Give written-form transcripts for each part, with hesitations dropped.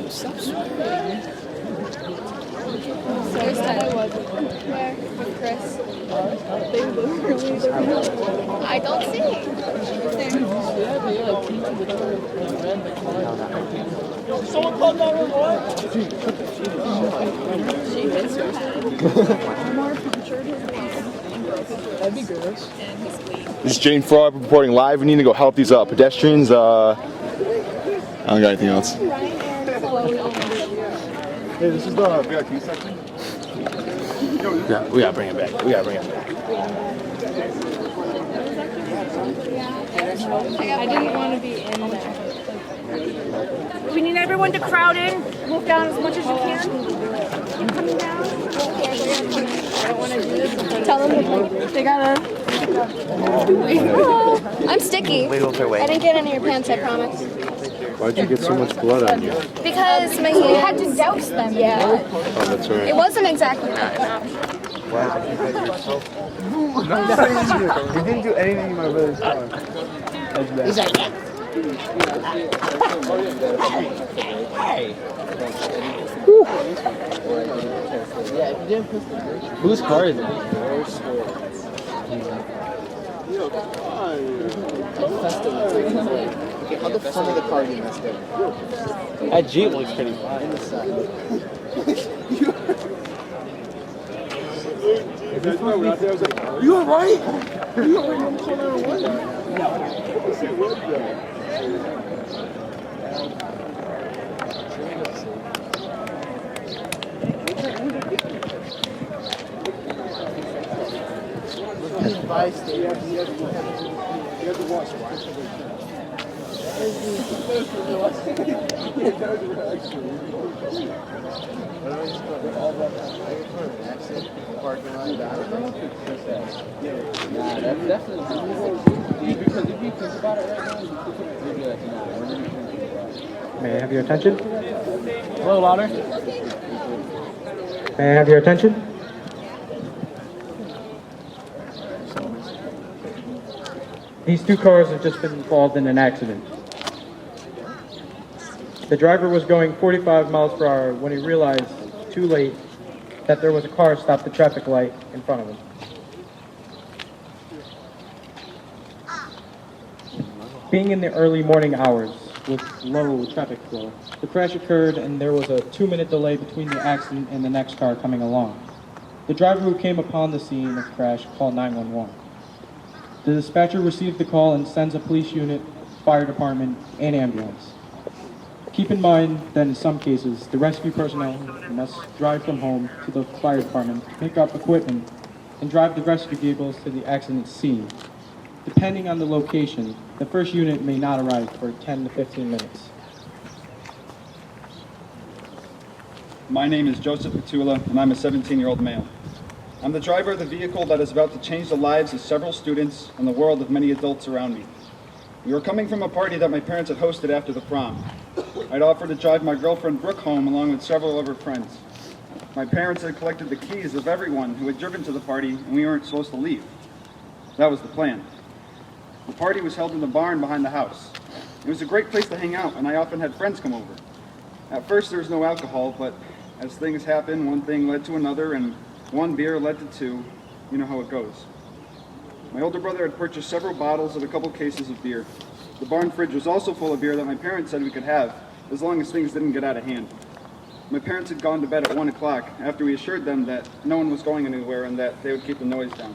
Stop swearing. There's that I was there with Chris. They literally I don't see. Someone called 911. She hits her head. Omar punctured his face. That'd be gross. And his sleeve. This is Jane Fraud reporting live. We need to go help these pedestrians. I don't got anything else. Hey, this is the VIP section. Yeah, we gotta bring it back. I didn't want to be in there. We need everyone to crowd in. Move down as much as you can. Coming down. I don't want to do this. Tell them they gotta. I'm sticky. I didn't get any of your pants, I promise. Why'd you get so much blood on you? Because he had to douse them. Yeah. Oh, that's right. It wasn't exactly not enough. You didn't do anything in my brother's car. That's bad. He's like, Whose car is it? Okay, how the front of the car you messed up? That Jeep looks pretty fine. you alright? You alright? You have to watch, May I have your attention? A little louder. May I have your attention? These two cars have just been involved in an accident. The driver was going 45 miles per hour when he realized, too late, that there was a car stopped at the traffic light in front of him. Being in the early morning hours with low traffic flow, the crash occurred and there was a 2-minute delay between the accident and the next car coming along. The driver who came upon the scene of the crash called 911. The dispatcher received the call and sends a police unit, fire department, and ambulance. Keep in mind that in some cases, the rescue personnel must drive from home to the fire department to pick up equipment and drive the rescue vehicles to the accident scene. Depending on the location, the first unit may not arrive for 10 to 15 minutes. My name is Joseph Petula, and I'm a 17-year-old male. I'm the driver of the vehicle that is about to change the lives of several students and the world of many adults around me. We were coming from a party that my parents had hosted after the prom. I'd offered to drive my girlfriend Brooke home along with several of her friends. My parents had collected the keys of everyone who had driven to the party, and we weren't supposed to leave. That was the plan. The party was held in the barn behind the house. It was a great place to hang out, and I often had friends come over. At first there was no alcohol, but as things happened, one thing led to another, and one beer led to two. You know how it goes. My older brother had purchased several bottles and a couple cases of beer. The barn fridge was also full of beer that my parents said we could have, as long as things didn't get out of hand. My parents had gone to bed at 1 o'clock after we assured them that no one was going anywhere and that they would keep the noise down.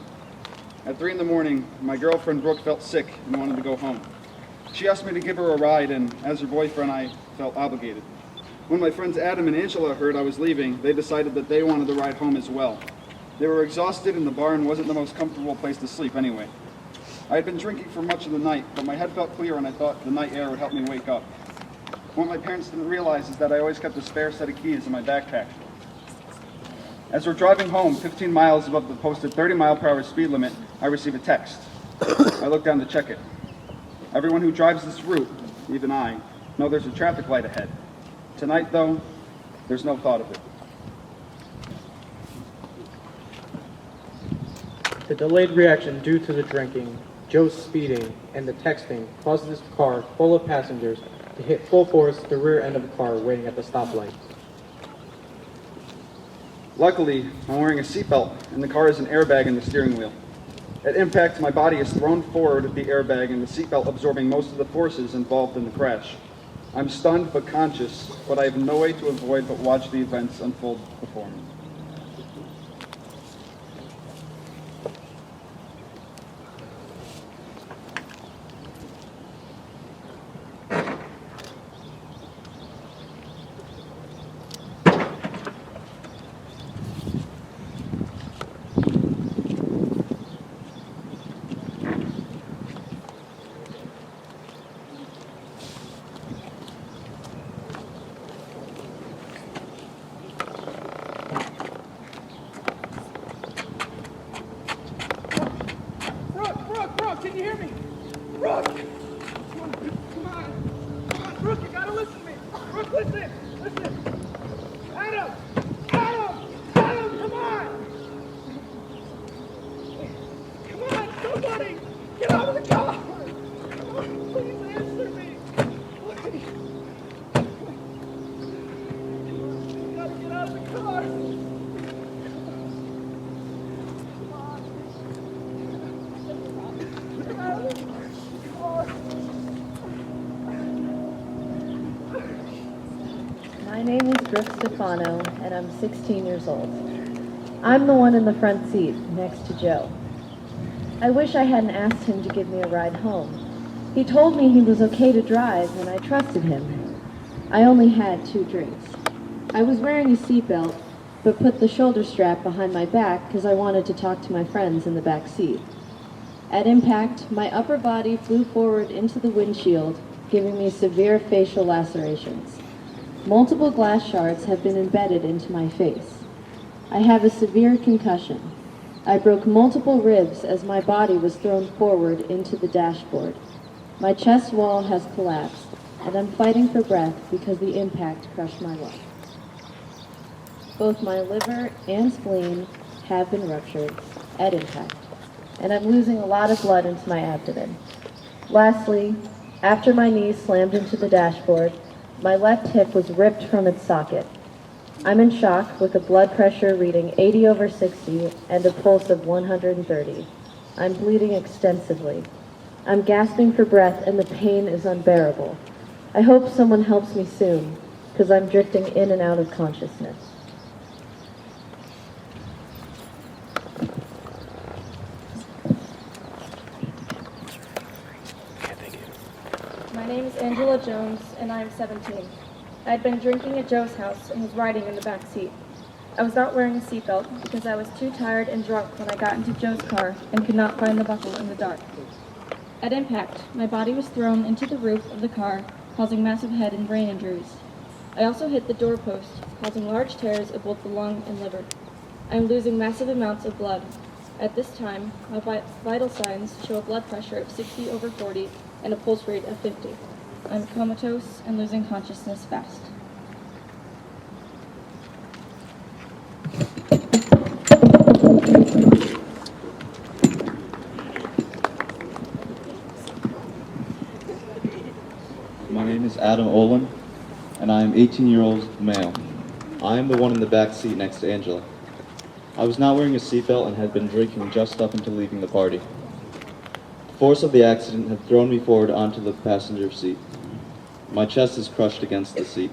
At 3 in the morning, my girlfriend Brooke felt sick and wanted to go home. She asked me to give her a ride, and as her boyfriend, I felt obligated. When my friends Adam and Angela heard I was leaving, they decided that they wanted to ride home as well. They were exhausted, and the barn wasn't the most comfortable place to sleep anyway. I had been drinking for much of the night, but my head felt clear and I thought the night air would help me wake up. What my parents didn't realize is that I always kept a spare set of keys in my backpack. As we're driving home, 15 miles above the posted 30-mile-per-hour speed limit, I receive a text. I look down to check it. Everyone who drives this route, even I, know there's a traffic light ahead. Tonight, though, there's no thought of it. The delayed reaction due to the drinking Joe's speeding and the texting caused this car full of passengers to hit full force the rear end of a car waiting at the stoplight. Luckily, I'm wearing a seatbelt, and the car has an airbag in the steering wheel. At impact, my body is thrown forward of the airbag and the seatbelt absorbing most of the forces involved in the crash. I'm stunned but conscious, but I have no way to avoid but watch the events unfold before me. Brooke, can you hear me? Brooke! Come on. Brooke, you gotta listen to me. Brooke, listen. Adam, come on! Come on, somebody! Get out of the car! Come on, please answer me. Please. You gotta get out of the car. My name is Brooke Stefano, and I'm 16 years old. I'm the one in the front seat, next to Joe. I wish I hadn't asked him to give me a ride home. He told me he was okay to drive, and I trusted him. I only had 2 drinks. I was wearing a seatbelt, but put the shoulder strap behind my back because I wanted to talk to my friends in the back seat. At impact, my upper body flew forward into the windshield, giving me severe facial lacerations. Multiple glass shards have been embedded into my face. I have a severe concussion. I broke multiple ribs as my body was thrown forward into the dashboard. My chest wall has collapsed, and I'm fighting for breath because the impact crushed my lung. Both my liver and spleen have been ruptured at impact, and I'm losing a lot of blood into my abdomen. Lastly, after my knee slammed into the dashboard, my left hip was ripped from its socket. I'm in shock with a blood pressure reading 80/60 and a pulse of 130. I'm bleeding extensively. I'm gasping for breath and the pain is unbearable. I hope someone helps me soon, because I'm drifting in and out of consciousness. My name is Angela Jones, and I am 17. I had been drinking at Joe's house and was riding in the back seat. I was not wearing a seatbelt because I was too tired and drunk when I got into Joe's car and could not find the buckle in the dark. At impact, my body was thrown into the roof of the car, causing massive head and brain injuries. I also hit the doorpost, causing large tears of both the lung and liver. I am losing massive amounts of blood. At this time, my vital signs show a blood pressure of 60/40 and a pulse rate of 50. I'm comatose and losing consciousness fast. My name is Adam Olin, and I am 18-year-old male. I am the one in the back seat next to Angela. I was not wearing a seatbelt and had been drinking just up until leaving the party. The force of the accident had thrown me forward onto the passenger seat. My chest is crushed against the seat,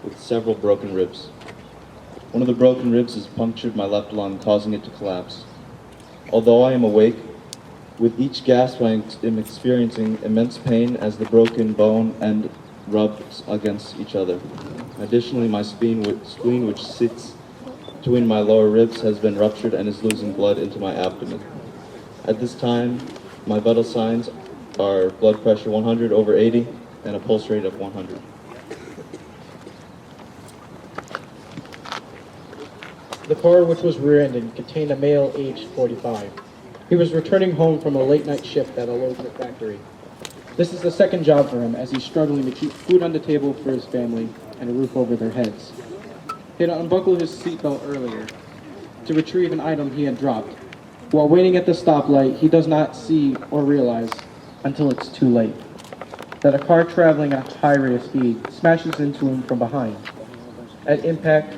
with several broken ribs. One of the broken ribs has punctured my left lung, causing it to collapse. Although I am awake, with each gasp I am experiencing immense pain as the broken bone end rubs against each other. Additionally, my spleen, which sits between my lower ribs, has been ruptured and is losing blood into my abdomen. At this time, my vital signs are blood pressure 100/80 and a pulse rate of 100. The car, which was rear-ended, contained a male aged 45. He was returning home from a late-night shift at a local factory. This is the second job for him, as he's struggling to keep food on the table for his family and a roof over their heads. He had unbuckled his seatbelt earlier to retrieve an item he had dropped. While waiting at the stoplight, he does not see or realize, until it's too late, that a car traveling at high rate of speed smashes into him from behind. At impact,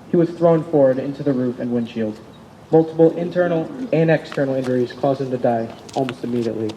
he was thrown forward into the roof and windshield. Multiple internal and external injuries caused him to die almost immediately.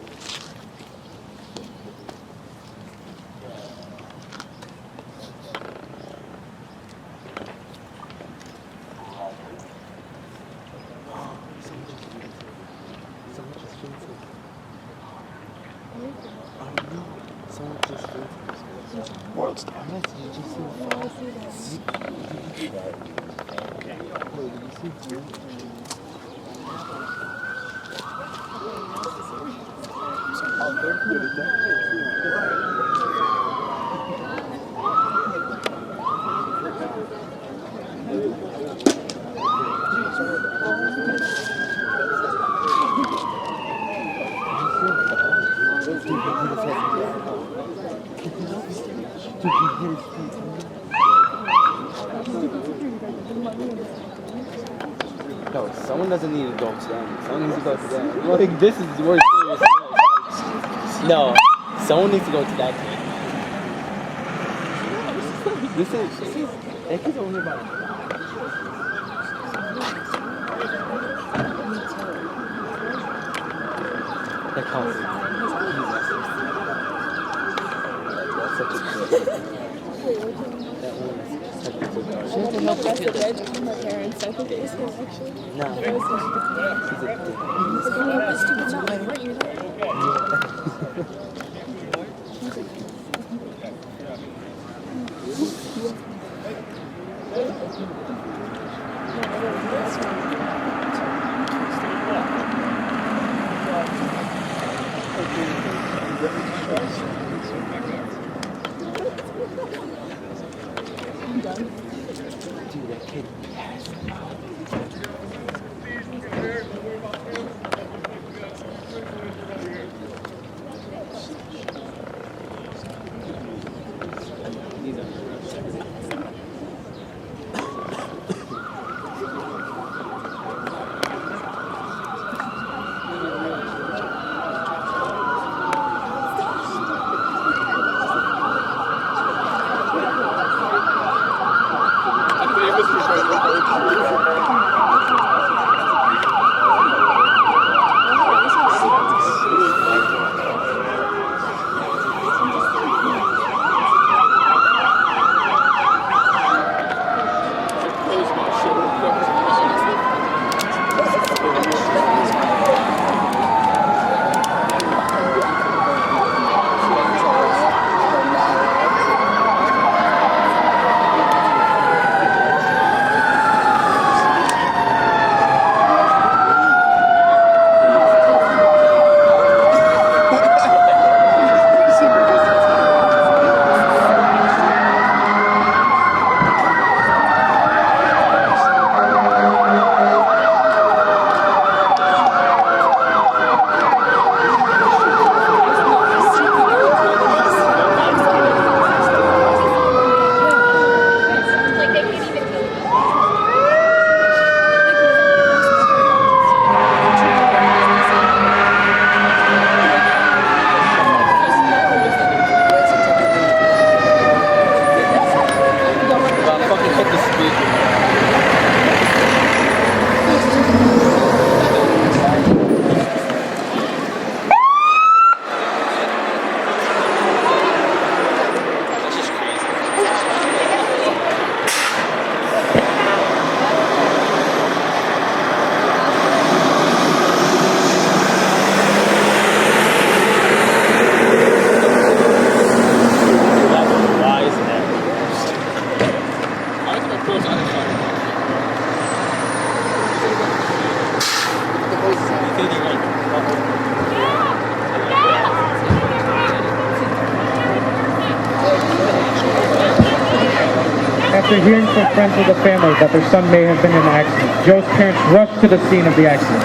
No, someone doesn't need to go to them. Someone needs to go to them. Like, this is more serious than this. No, someone needs to go to that kid. This is, that kid's only about to die. That counts. That's such a kid. That one is such a good. She has to help the kid. My parents, I think it was him actually. No. Dude, that kid. After hearing from friends of the family that their son may have been in an accident, Joe's parents rushed to the scene of the accident.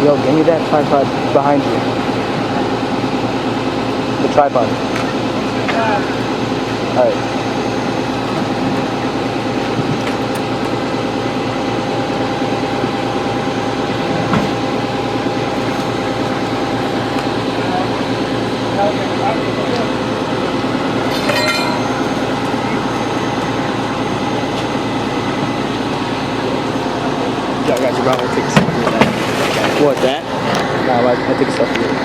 Yo, give me that tripod behind you. The tripod. Alright. Yeah, I got you, bro. I'll take a selfie with that. What, that? Nah, I'll take a selfie with it.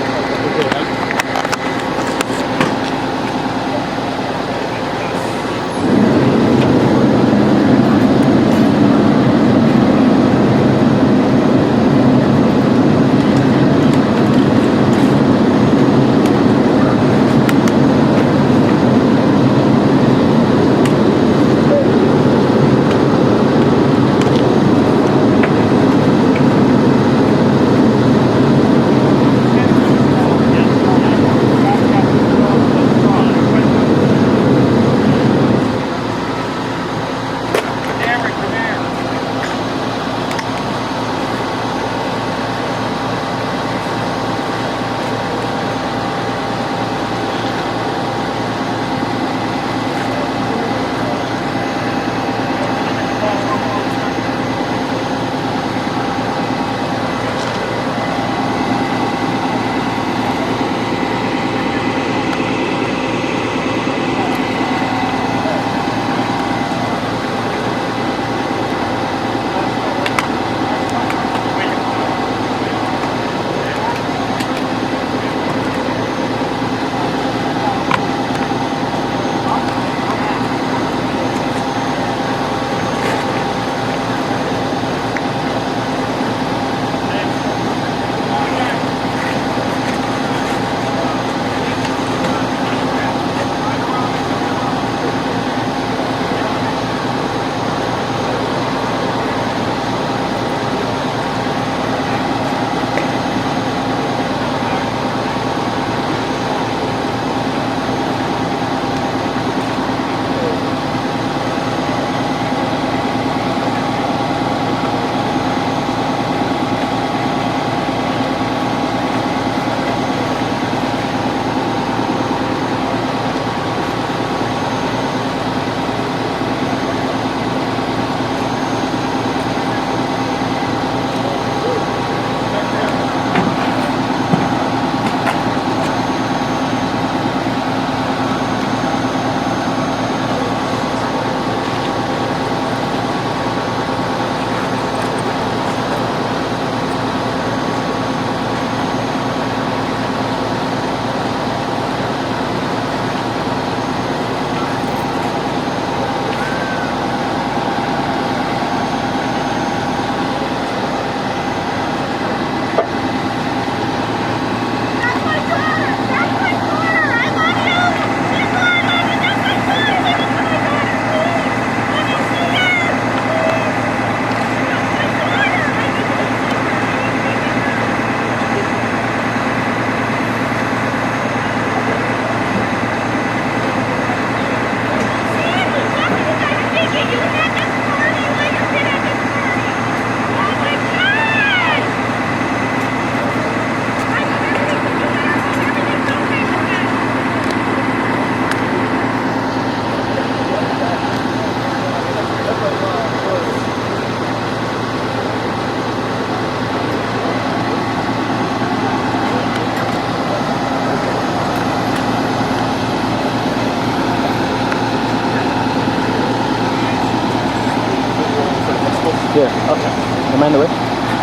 Here, okay. Am I in the way?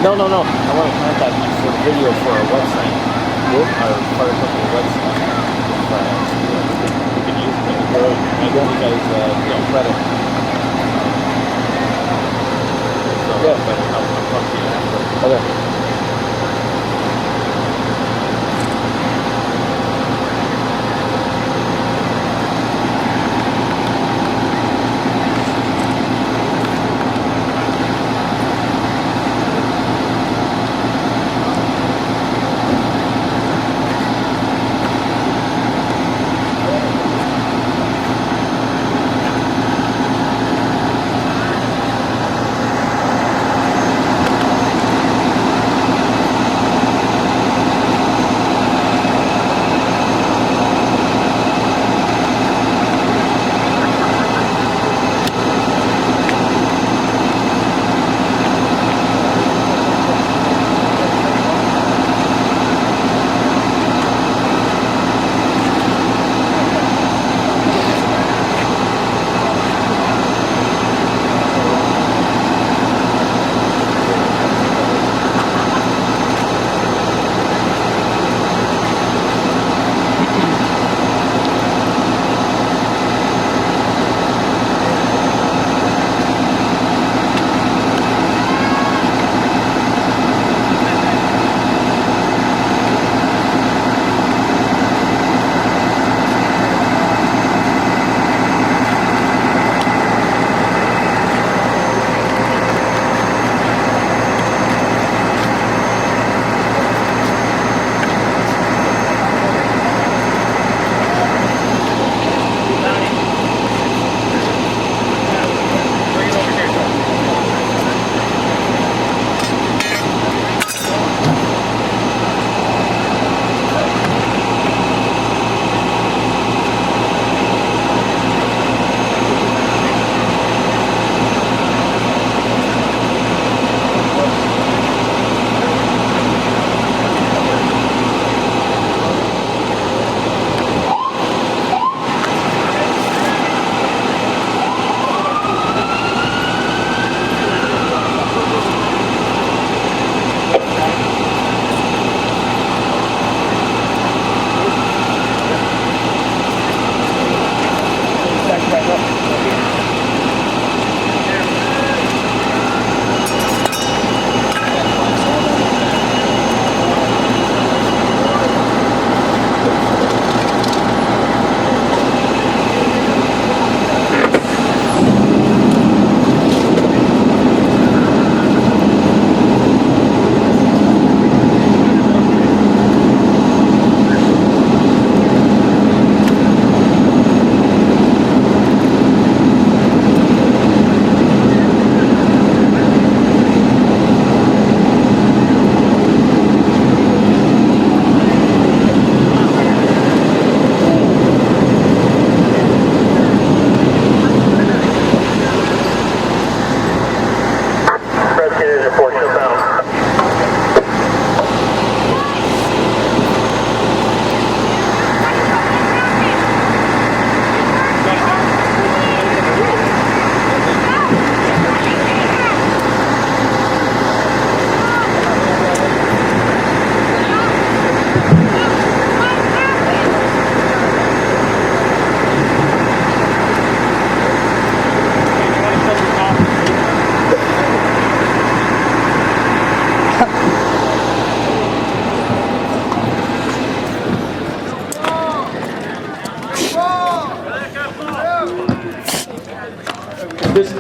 No. I want to contact you for the video for our website. What? Our fire company website. We can use it. I give you guys, credit. So, yeah. But I'll talk to you after. Okay.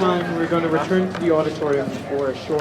time, we're going to return to the auditorium for a short